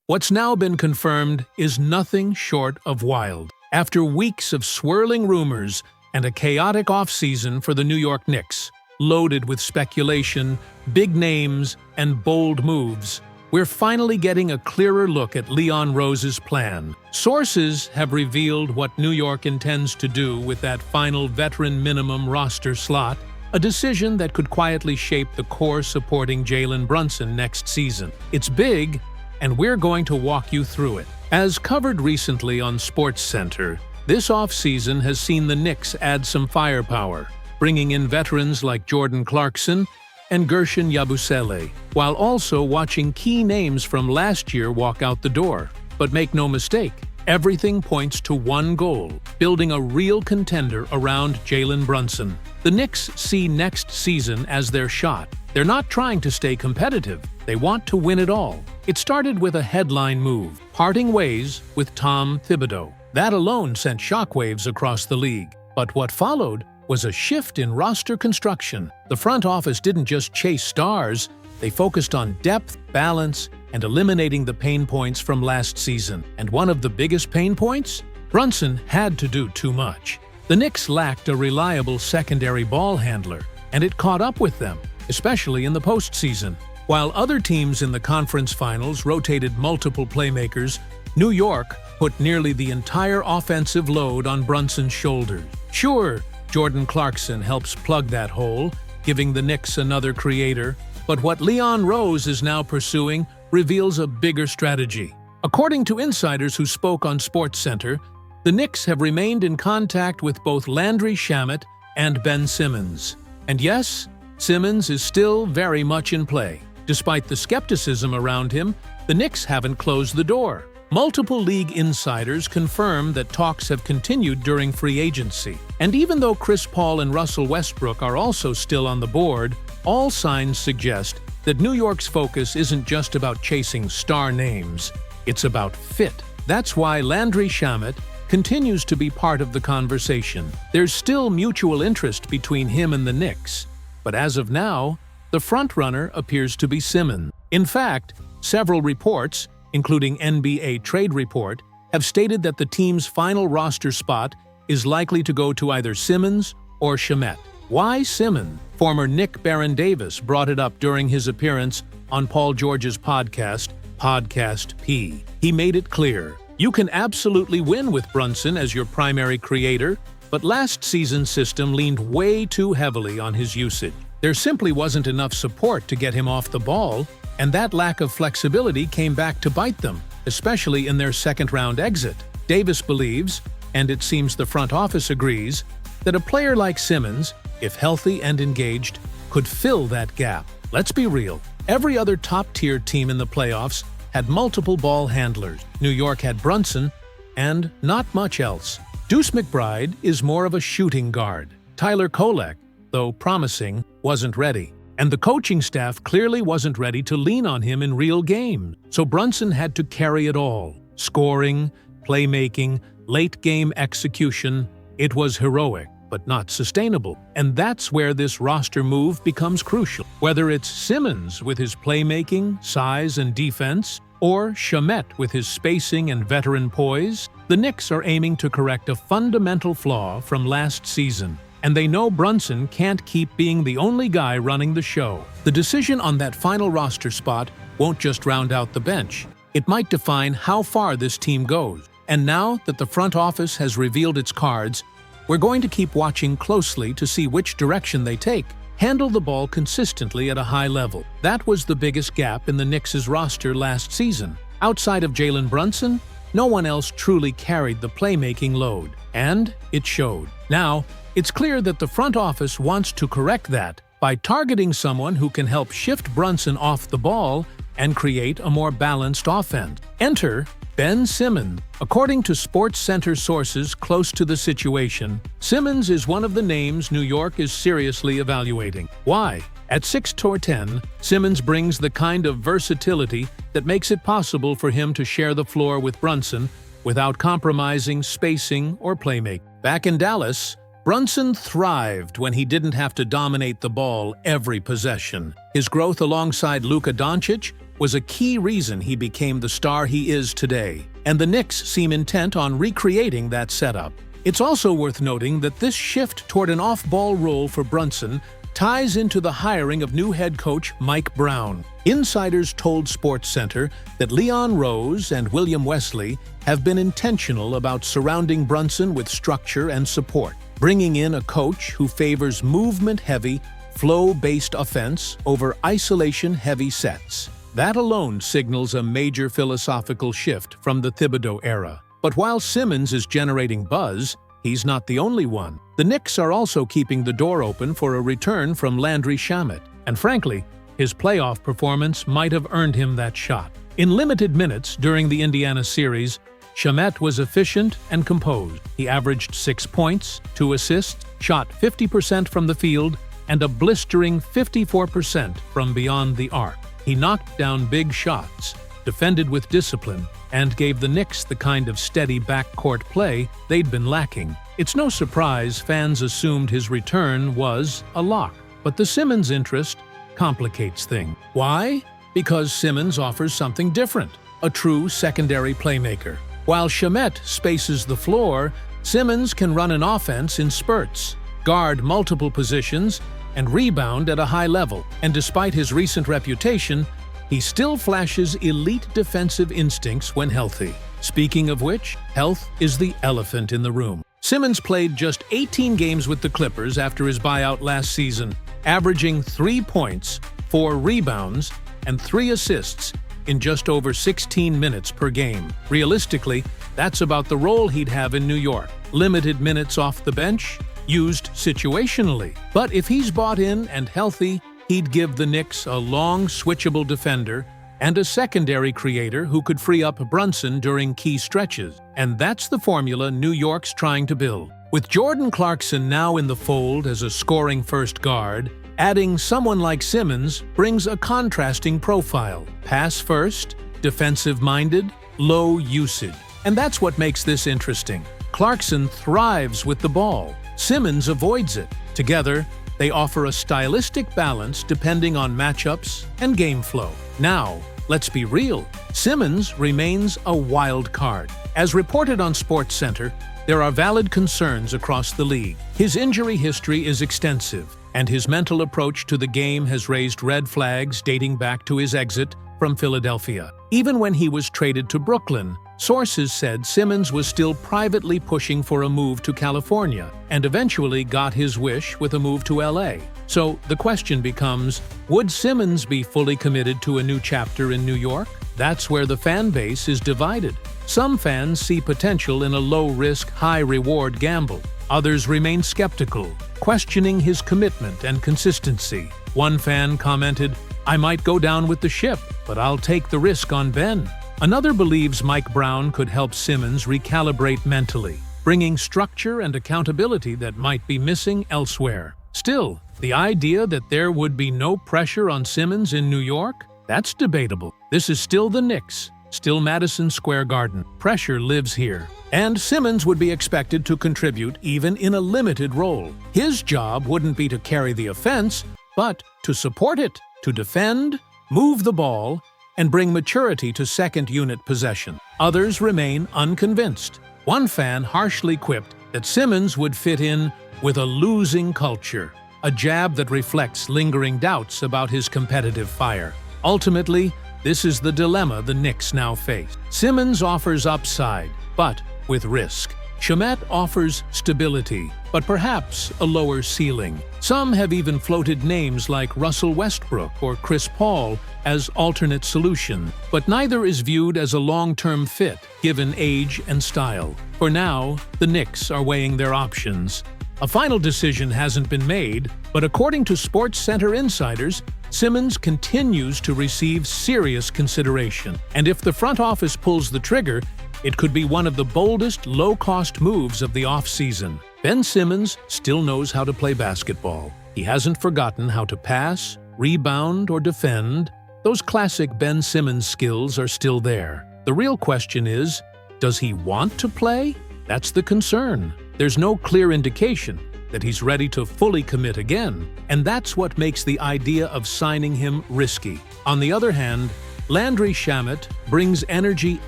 What's now been confirmed is nothing short of wild. After weeks of swirling rumors and a chaotic offseason for the New York Knicks, loaded with speculation, big names, and bold moves, we're finally getting a clearer look at Leon Rose's plan. Sources have revealed what New York intends to do with that final veteran minimum roster slot, a decision that could quietly shape the core supporting Jalen Brunson next season. It's big, and we're going to walk you through it. As covered recently on SportsCenter, this offseason has seen the Knicks add some firepower, bringing in veterans like Jordan Clarkson and Gershon Yabusele, while also watching key names from last year walk out the door. But make no mistake, everything points to one goal: building a real contender around Jalen Brunson. The Knicks see next season as their shot. They're not trying to stay competitive. They want to win it all. It started with a headline move, parting ways with Tom Thibodeau. That alone sent shockwaves across the league. But what followed was a shift in roster construction. The front office didn't just chase stars, they focused on depth, balance, and eliminating the pain points from last season. And one of the biggest pain points? Brunson had to do too much. The Knicks lacked a reliable secondary ball handler, and it caught up with them, especially in the postseason. While other teams in the conference finals rotated multiple playmakers, New York put nearly the entire offensive load on Brunson's shoulders. Sure, Jordan Clarkson helps plug that hole, giving the Knicks another creator, but what Leon Rose is now pursuing reveals a bigger strategy. According to insiders who spoke on SportsCenter, the Knicks have remained in contact with both Landry Shamet and Ben Simmons. And yes, Simmons is still very much in play. Despite the skepticism around him, the Knicks haven't closed the door. Multiple league insiders confirm that talks have continued during free agency. And even though Chris Paul and Russell Westbrook are also still on the board, all signs suggest that New York's focus isn't just about chasing star names, it's about fit. That's why Landry Shamet continues to be part of the conversation. There's still mutual interest between him and the Knicks, but as of now, the frontrunner appears to be Simmons. In fact, several reports, including NBA Trade Report, have stated that the team's final roster spot is likely to go to either Simmons or Shamet. Why Simmons? Former Knick Baron Davis brought it up during his appearance on Paul George's podcast, Podcast P. He made it clear, you can absolutely win with Brunson as your primary creator, but last season's system leaned way too heavily on his usage. There simply wasn't enough support to get him off the ball, and that lack of flexibility came back to bite them, especially in their second-round exit. Davis believes, and it seems the front office agrees, that a player like Simmons, if healthy and engaged, could fill that gap. Let's be real. Every other top-tier team in the playoffs had multiple ball handlers. New York had Brunson, and not much else. Deuce McBride is more of a shooting guard. Tyler Kolek, though promising, wasn't ready. And the coaching staff clearly wasn't ready to lean on him in real games. So Brunson had to carry it all. Scoring, playmaking, late-game execution. It was heroic, but not sustainable. And that's where this roster move becomes crucial. Whether it's Simmons with his playmaking, size, and defense, or Shamet with his spacing and veteran poise, the Knicks are aiming to correct a fundamental flaw from last season. And they know Brunson can't keep being the only guy running the show. The decision on that final roster spot won't just round out the bench. It might define how far this team goes. And now that the front office has revealed its cards, we're going to keep watching closely to see which direction they take. Handle the ball consistently at a high level. That was the biggest gap in the Knicks' roster last season. Outside of Jalen Brunson, no one else truly carried the playmaking load. And it showed. Now, it's clear that the front office wants to correct that by targeting someone who can help shift Brunson off the ball and create a more balanced offense. Enter Ben Simmons. According to SportsCenter sources close to the situation, Simmons is one of the names New York is seriously evaluating. Why? At 6'10", Simmons brings the kind of versatility that makes it possible for him to share the floor with Brunson without compromising spacing or playmaking. Back in Dallas, Brunson thrived when he didn't have to dominate the ball every possession. His growth alongside Luka Doncic was a key reason he became the star he is today, and the Knicks seem intent on recreating that setup. It's also worth noting that this shift toward an off-ball role for Brunson ties into the hiring of new head coach Mike Brown. Insiders told SportsCenter that Leon Rose and William Wesley have been intentional about surrounding Brunson with structure and support, bringing in a coach who favors movement-heavy, flow-based offense over isolation-heavy sets. That alone signals a major philosophical shift from the Thibodeau era. But while Simmons is generating buzz, he's not the only one. The Knicks are also keeping the door open for a return from Landry Shamet, and frankly, his playoff performance might have earned him that shot. In limited minutes during the Indiana series, Shamet was efficient and composed. He averaged 6 points, 2 assists, shot 50% from the field, and a blistering 54% from beyond the arc. He knocked down big shots, defended with discipline, and gave the Knicks the kind of steady backcourt play they'd been lacking. It's no surprise fans assumed his return was a lock, but the Simmons interest complicates things. Why? Because Simmons offers something different, a true secondary playmaker. While Shamet spaces the floor, Simmons can run an offense in spurts, guard multiple positions, and rebound at a high level. And despite his recent reputation, he still flashes elite defensive instincts when healthy. Speaking of which, health is the elephant in the room. Simmons played just 18 games with the Clippers after his buyout last season, averaging 3 points, 4 rebounds, and 3 assists in just over 16 minutes per game. Realistically, that's about the role he'd have in New York. Limited minutes off the bench, used situationally. But if he's bought in and healthy, he'd give the Knicks a long, switchable defender and a secondary creator who could free up Brunson during key stretches. And that's the formula New York's trying to build. With Jordan Clarkson now in the fold as a scoring first guard, adding someone like Simmons brings a contrasting profile. Pass first, defensive-minded, low usage. And that's what makes this interesting. Clarkson thrives with the ball. Simmons avoids it. Together, they offer a stylistic balance depending on matchups and game flow. Now, let's be real. Simmons remains a wild card. As reported on SportsCenter, there are valid concerns across the league. His injury history is extensive, and his mental approach to the game has raised red flags dating back to his exit from Philadelphia. Even when he was traded to Brooklyn, sources said Simmons was still privately pushing for a move to California and eventually got his wish with a move to LA. So the question becomes, would Simmons be fully committed to a new chapter in New York? That's where the fan base is divided. Some fans see potential in a low-risk, high-reward gamble. Others remain skeptical, questioning his commitment and consistency. One fan commented, "I might go down with the ship, but I'll take the risk on Ben." Another believes Mike Brown could help Simmons recalibrate mentally, bringing structure and accountability that might be missing elsewhere. Still, the idea that there would be no pressure on Simmons in New York? That's debatable. This is still the Knicks, still Madison Square Garden. Pressure lives here. And Simmons would be expected to contribute even in a limited role. His job wouldn't be to carry the offense, but to support it, to defend, move the ball, and bring maturity to second-unit possession. Others remain unconvinced. One fan harshly quipped that Simmons would fit in with a losing culture, a jab that reflects lingering doubts about his competitive fire. Ultimately, this is the dilemma the Knicks now face. Simmons offers upside, but with risk. Shamet offers stability, but perhaps a lower ceiling. Some have even floated names like Russell Westbrook or Chris Paul as alternate solutions, but neither is viewed as a long-term fit given age and style. For now, the Knicks are weighing their options. A final decision hasn't been made, but according to SportsCenter insiders, Simmons continues to receive serious consideration. And if the front office pulls the trigger, it could be one of the boldest, low-cost moves of the offseason. Ben Simmons still knows how to play basketball. He hasn't forgotten how to pass, rebound, or defend. Those classic Ben Simmons skills are still there. The real question is, does he want to play? That's the concern. There's no clear indication that he's ready to fully commit again, and that's what makes the idea of signing him risky. On the other hand, Landry Shamet brings energy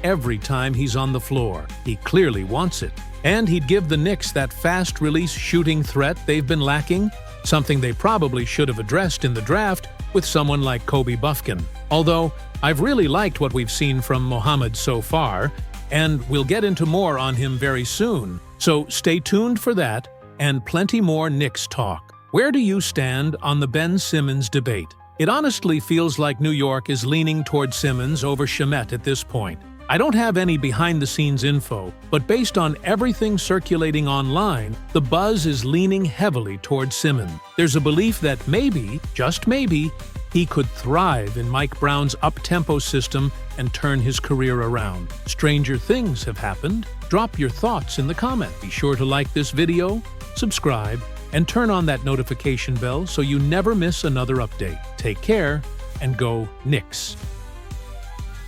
every time he's on the floor. He clearly wants it. And he'd give the Knicks that fast-release shooting threat they've been lacking, something they probably should have addressed in the draft with someone like Kobe Bufkin. Although, I've really liked what we've seen from Mohammed so far, and we'll get into more on him very soon. So stay tuned for that, and plenty more Knicks talk. Where do you stand on the Ben Simmons debate? It honestly feels like New York is leaning toward Simmons over Shamet at this point. I don't have any behind-the-scenes info, but based on everything circulating online, the buzz is leaning heavily toward Simmons. There's a belief that maybe, just maybe, he could thrive in Mike Brown's up-tempo system and turn his career around. Stranger things have happened. Drop your thoughts in the comments. Be sure to like this video, subscribe, and turn on that notification bell so you never miss another update. Take care, and go Knicks!